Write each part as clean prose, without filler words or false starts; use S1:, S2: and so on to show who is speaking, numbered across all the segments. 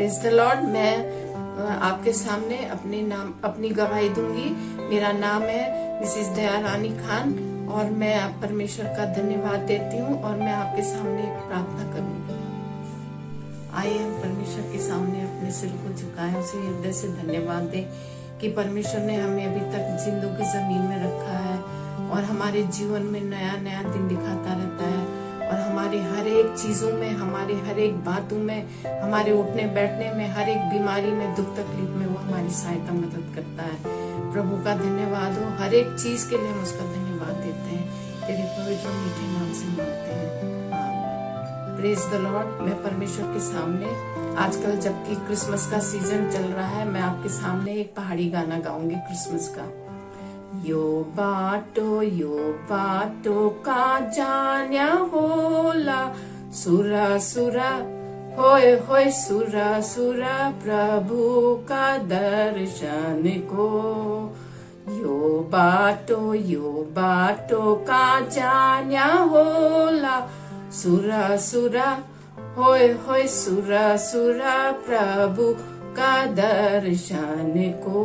S1: Praise the Lord. मैं आपके सामने अपनी गवाही दूंगी। मेरा नाम है मिसेस दया रानी खान और मैं परमेश्वर का धन्यवाद देती हूँ और मैं आपके सामने एक प्रार्थना करूंगी। आइए हम परमेश्वर के सामने अपने सिर को झुकाएं, उसे हृदय से धन्यवाद दें कि परमेश्वर ने हमें अभी तक जिंदों की जमीन में रखा है और हमारे जीवन में नया नया दिन दिखाता रहता है और हमारे हर एक चीजों में, हमारे हर एक बातों में, हमारे उठने बैठने में, हर एक बीमारी में, दुख तकलीफ में वो हमारी सहायता मदद करता है। प्रभु का धन्यवाद हो। हर एक चीज के लिए हम उसका धन्यवाद देते हैं। तेरे पवित्र मीठे नाम से मांगते हैं। Praise the Lord. मैं परमेश्वर के सामने आजकल जबकि क्रिसमस का सीजन चल रहा है, मैं आपके सामने एक पहाड़ी गाना गाऊंगी क्रिसमस का। यो बाटो का जान्या होला, सुरा सुरा होय होय सुरा सुरा प्रभु का दर्शन को। यो बाटो का जान्या होला, सुरा सुरा होय होय सुरा सुरा प्रभु का दर्शन को।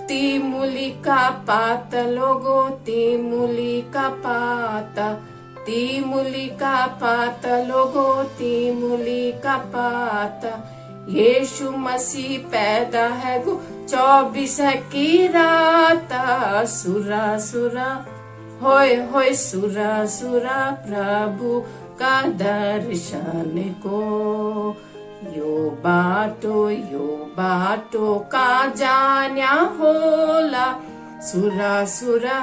S1: तिमुली का पात लोगो, तिमुली का पात लोगो, तिमुली का पात। यीशु मसीह पैदा है गो 24 की रात, सुरा सुरा होय होय सुरा सुरा प्रभु का दर्शन को। यो बाटो का जान्या होला, सुरा सुरा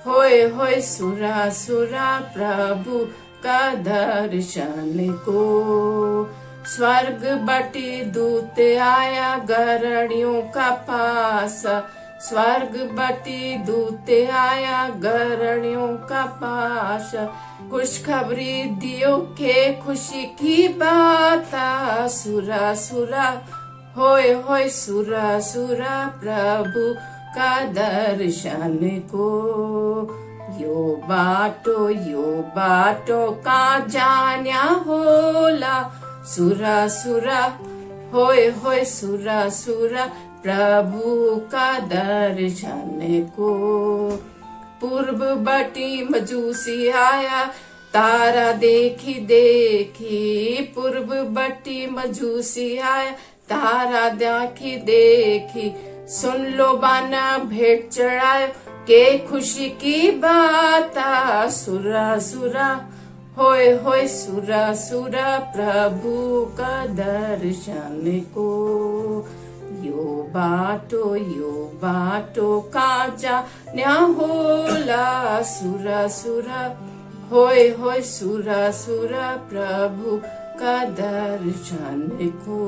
S1: होय होय सुरा सुरा प्रभु का दर्शन को। स्वर्ग बटी दूत आया गरणियों का पास, स्वर्ग बटी दूत आया गरणियों का पास। खुशखबरी दियो के खुशी की बात, सुरा सुरा होय होय सुरा सुरा प्रभु का दर्शन को। यो बाटो का जान्या होला, सुरा सुरा होय होय सुरा सुरा प्रभु का दर्शन को। पूर्व बटी मजूसी आया तारा देखी देखी, पूर्व बटी मजूसी आया तारा देखी देखी। सुन लो बाना भेंट चढ़ायो के खुशी की बात, सुरा सुरा होय होय सुरा सुरा प्रभु का दर्शन को। यो बाटो का जान्या होला, सुरा सुरा होय होय सुरा सुरा प्रभु का दर्शन को।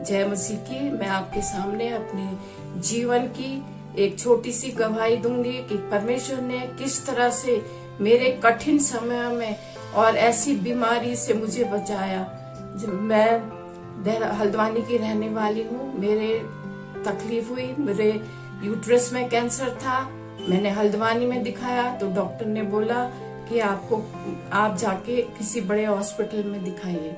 S1: जय मसीह की। मैं आपके सामने अपने जीवन की एक छोटी सी गवाही दूंगी कि परमेश्वर ने किस तरह से मेरे कठिन समय में और ऐसी बीमारी से मुझे बचाया। मैं हल्द्वानी की रहने वाली हूँ। मेरे तकलीफ हुई, मेरे यूट्रस में कैंसर था। मैंने हल्द्वानी में दिखाया तो डॉक्टर ने बोला कि आप जाके किसी बड़े हॉस्पिटल में दिखाइए।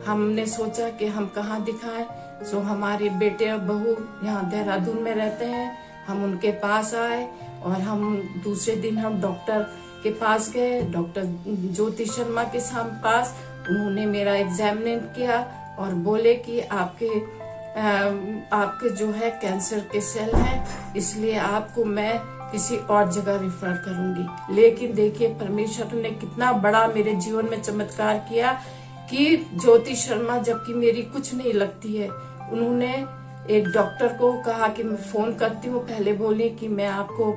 S1: हमने सोचा कि हम कहाँ दिखाएं, सो हमारे बेटे और बहू यहाँ देहरादून में रहते हैं। हम उनके पास आए और हम दूसरे दिन हम डॉक्टर के पास गए, डॉक्टर ज्योति शर्मा के पास। उन्होंने मेरा एग्जामिनेशन किया और बोले कि आपके जो है कैंसर के सेल हैं, इसलिए आपको मैं किसी और जगह रिफर करूंगी। लेकिन देखिए परमेश्वर ने कितना बड़ा मेरे जीवन में चमत्कार किया कि ज्योति शर्मा, जबकि मेरी कुछ नहीं लगती है, उन्होंने एक डॉक्टर को कहा कि मैं फोन करती हूँ। पहले बोली कि मैं आपको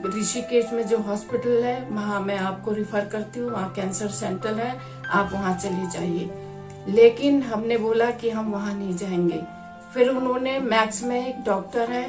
S1: ऋषिकेश में जो हॉस्पिटल है वहां मैं आपको रिफर करती हूँ, वहाँ कैंसर सेंटर है, आप वहां चले जाइए। लेकिन हमने बोला कि हम वहां नहीं जाएंगे। फिर उन्होंने मैक्स में एक डॉक्टर है,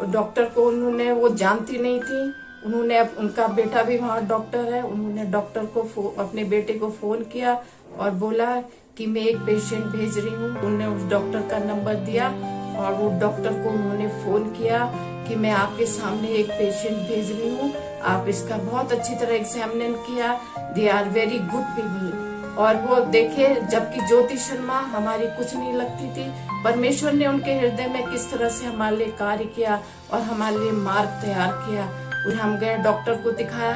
S1: डॉक्टर को उन्होंने, वो जानती नहीं थी, उन्होंने उनका बेटा भी वहाँ डॉक्टर है, उन्होंने डॉक्टर को अपने बेटे को फोन किया और बोला कि मैं एक पेशेंट भेज रही हूँ। उन्होंने उस डॉक्टर का नंबर दिया और वो डॉक्टर को उन्होंने फोन किया कि मैं आपके सामने एक पेशेंट भेज रही हूँ, आप इसका बहुत अच्छी तरह एग्जामिनेशन किया, they are very good people. और वो देखिए, जबकि ज्योति शर्मा हमारी कुछ नहीं लगती थी, परमेश्वर ने उनके हृदय में किस तरह से हमारे लिए कार्य किया और हमारे लिए मार्ग तैयार किया। और हम गए, डॉक्टर को दिखाया।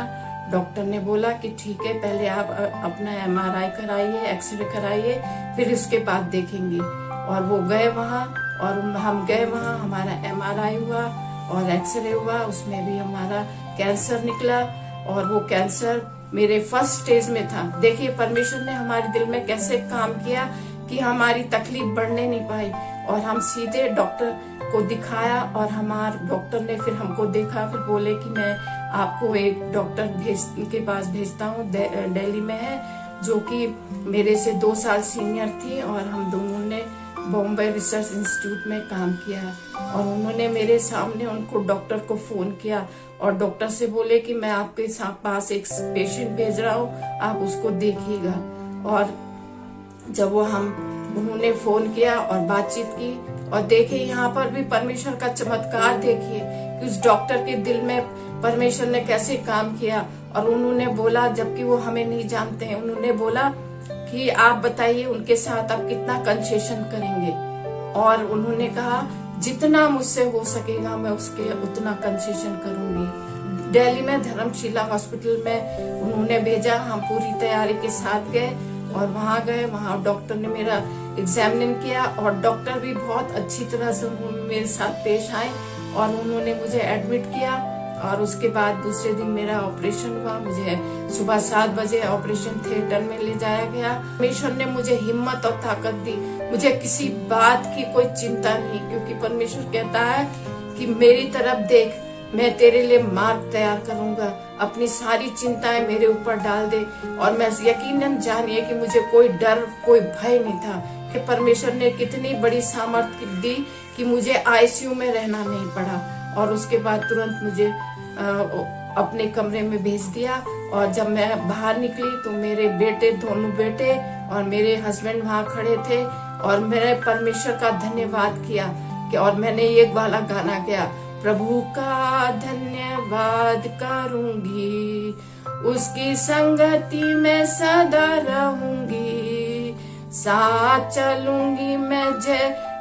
S1: डॉक्टर ने बोला कि ठीक है, पहले आप अपना MRI कराइए, एक्सरे कराइए, फिर उसके बाद देखेंगे। और वो गए वहाँ, और हम गए वहाँ, हमारा MRI हुआ और एक्सरे हुआ, उसमें भी हमारा कैंसर निकला। और वो कैंसर मेरे फर्स्ट स्टेज में था। देखिए परमेश्वर ने हमारे दिल में कैसे काम किया कि हमारी तकलीफ बढ़ने नहीं पाई, और हम सीधे डॉक्टर को दिखाया। और हमारे डॉक्टर ने फिर हमको देखा, फिर बोले कि मैं आपको एक डॉक्टर के पास भेजता हूँ, दिल्ली में है, जो कि मेरे से 2 साल सीनियर थी, और हम दोनों ने बॉम्बे रिसर्च इंस्टीट्यूट में काम किया। और उन्होंने मेरे सामने उनको डॉक्टर को फोन किया और डॉक्टर से बोले कि मैं आपके पास एक पेशेंट भेज रहा हूँ, आप उसको देखिएगा। और जब उन्होंने फोन किया और बातचीत की, और देखिए यहाँ पर भी परमेश्वर का चमत्कार देखिए कि उस डॉक्टर के दिल में परमेश्वर ने कैसे काम किया। और उन्होंने बोला, जबकि वो हमें नहीं जानते हैं, उन्होंने बोला कि आप बताइए उनके साथ आप कितना कंसेशन करेंगे। और उन्होंने कहा जितना मुझसे हो सकेगा मैं उसके उतना कंसेशन करूंगी। दिल्ली में धर्मशिला हॉस्पिटल में उन्होंने भेजा, हम पूरी तैयारी के साथ गए और वहां गए। वहां डॉक्टर ने मेरा एग्जामिन किया और डॉक्टर भी बहुत अच्छी तरह से मेरे साथ पेश आए और उन्होंने मुझे एडमिट किया। और उसके बाद दूसरे दिन मेरा ऑपरेशन हुआ। मुझे सुबह 7 बजे ऑपरेशन थिएटर में ले जाया गया। परमेश्वर ने मुझे हिम्मत और ताकत दी, मुझे किसी बात की कोई चिंता नहीं, क्योंकि परमेश्वर कहता है कि मेरी तरफ देख, मैं तेरे लिए मार्ग तैयार करूंगा। अपनी सारी चिंताएं मेरे ऊपर डाल दे। और मैं यकीनन जानिए कि मुझे कोई डर, कोई भय नहीं था, कि परमेश्वर ने कितनी बड़ी सामर्थ्य दी कि मुझे ICU में रहना नहीं पड़ा। और उसके बाद तुरंत मुझे अपने कमरे में भेज दिया। और जब मैं बाहर निकली तो मेरे बेटे, दोनों बेटे और मेरे हस्बैंड वहाँ खड़े थे और मैंने परमेश्वर का धन्यवाद किया कि, और मैंने ये वाला गाना गाया, प्रभु का धन्यवाद करूंगी, उसकी संगति में सदा रहूंगी, साथ चलूंगी मैं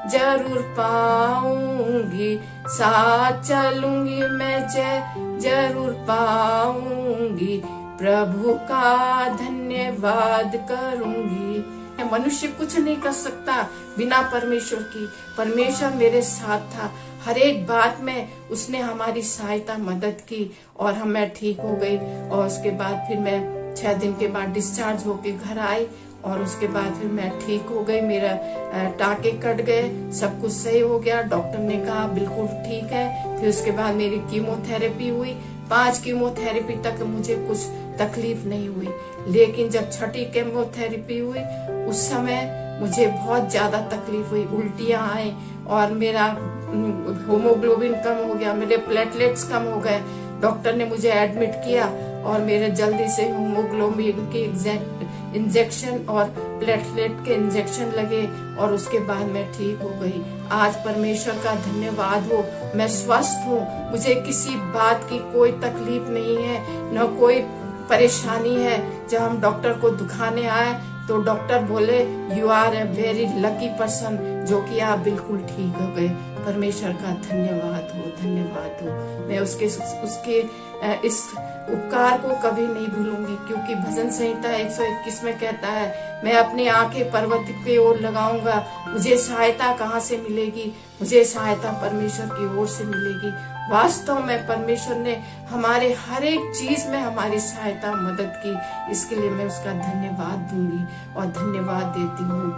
S1: जरूर पाऊंगी, साथ चलूंगी मैं जरूर पाऊंगी, प्रभु का धन्यवाद करूंगी। मनुष्य कुछ नहीं कर सकता बिना परमेश्वर की। परमेश्वर मेरे साथ था, हर एक बात में उसने हमारी सहायता, मदद की और मैं ठीक हो गई। और उसके बाद फिर मैं 6 दिन के बाद डिस्चार्ज होके घर आई और उसके बाद फिर मैं ठीक हो गई। मेरा टाके कट गए, सब कुछ सही हो गया। डॉक्टर ने कहा बिल्कुल ठीक है। फिर उसके बाद मेरी कीमोथेरेपी हुई। 5 कीमोथेरेपी तक मुझे कुछ तकलीफ नहीं हुई, लेकिन जब 6ठी कीमोथेरेपी हुई उस समय मुझे बहुत ज्यादा तकलीफ हुई, उल्टियां आई और मेरा होमोग्लोबिन कम हो गया, मेरे प्लेटलेट्स कम हो गए। डॉक्टर ने मुझे एडमिट किया और मेरे जल्दी से होमोग्लोबिन के इंजेक्शन और प्लेटलेट के इंजेक्शन लगे और उसके बाद मैं ठीक हो गई। आज परमेश्वर का धन्यवाद हो, मैं स्वस्थ हूँ, मुझे किसी बात की कोई तकलीफ नहीं है, न कोई परेशानी है। जब हम डॉक्टर को दिखाने आए तो डॉक्टर बोले you are a very lucky person, जो कि आप बिल्कुल ठीक हो गए। परमेश्वर का धन्यवाद हो, धन्यवाद हो। मैं उसके इस उपकार को कभी नहीं भूलूंगी, क्योंकि भजन संहिता 121 में कहता है, मैं अपनी आंखें पर्वत की ओर लगाऊंगा, मुझे सहायता कहाँ से मिलेगी? मुझे सहायता परमेश्वर की ओर से मिलेगी। वास्तव में परमेश्वर ने हमारे हर एक चीज में हमारी सहायता, मदद की। इसके लिए मैं उसका धन्यवाद दूंगी और धन्यवाद देती हूँ।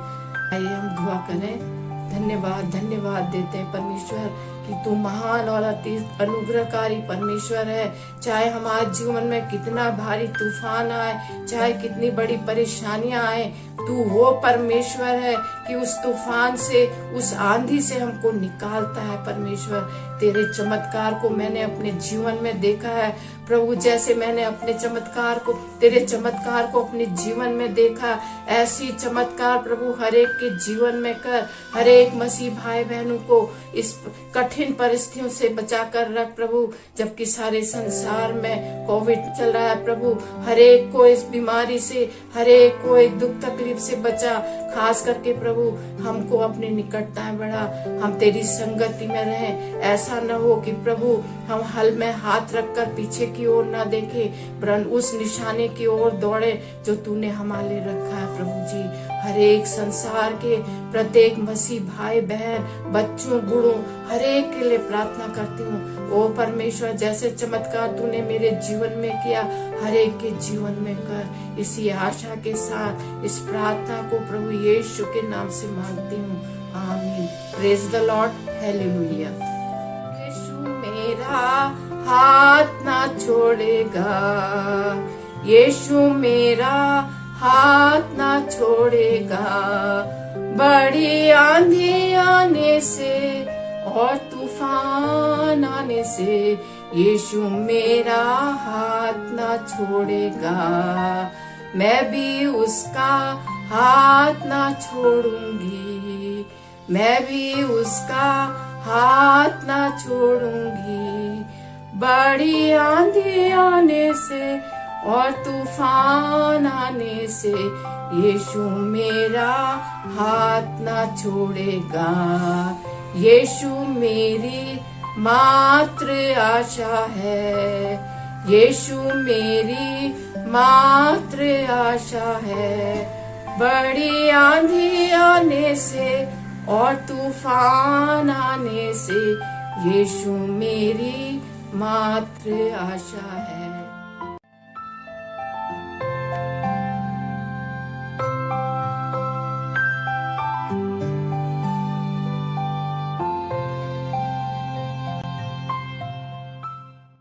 S1: आइए हम दुआ करें। धन्यवाद, धन्यवाद देते हैं परमेश्वर कि तू महान और अति अनुग्रहकारी परमेश्वर है। चाहे हमारे जीवन में कितना भारी तूफान आए, चाहे कितनी बड़ी परेशानियां आए, तू वो परमेश्वर है कि उस तूफान से, उस आंधी से हमको निकालता है। परमेश्वर तेरे चमत्कार को मैंने अपने जीवन में देखा है प्रभु। जैसे मैंने अपने चमत्कार को, तेरे चमत्कार को अपने जीवन में देखा, ऐसी चमत्कार प्रभु हर एक के जीवन में कर। हर एक मसीह भाई बहनों को इस कठिन कठिन परिस्थितियों से बचा कर रख प्रभु। जबकि सारे संसार में कोविड चल रहा है प्रभु, हर एक को इस बीमारी से, हर एक को एक दुख तकलीफ से बचा। खास करके प्रभु हमको अपनी निकटताएं बढ़ा, हम तेरी संगति में रहें। ऐसा न हो कि प्रभु हम हल में हाथ रखकर पीछे की ओर न देखें, वरन उस निशाने की ओर दौड़े जो तूने हमारे लिए रखा है प्रभु जी। हर एक संसार के प्रत्येक मसीह भाई बहन, बच्चों, बूढ़ों, हर एक के लिए प्रार्थना करती हूँ। ओ परमेश्वर, जैसे चमत्कार तूने मेरे जीवन में किया, हर एक के जीवन में कर। इसी आशा के साथ इस प्रार्थना को प्रभु यीशु के नाम से मांगती हूँ, आमीन। Praise the Lord, hallelujah. Yeshu मेरा हाथ ना छोड़ेगा, यीशु मेरा हाथ ना छोड़ेगा। बड़ी आंधी आने से और तूफान आने से यीशु मेरा हाथ ना छोड़ेगा। मैं भी उसका हाथ ना छोड़ूंगी, मैं भी उसका हाथ ना छोड़ूंगी। बड़ी आंधी आने से और तूफान आने से यीशु मेरा हाथ ना छोड़ेगा। यीशु मेरी मात्र आशा है, यीशु मेरी मात्र आशा है। बड़ी आंधी आने से और तूफान आने से यीशु मेरी मात्र आशा है।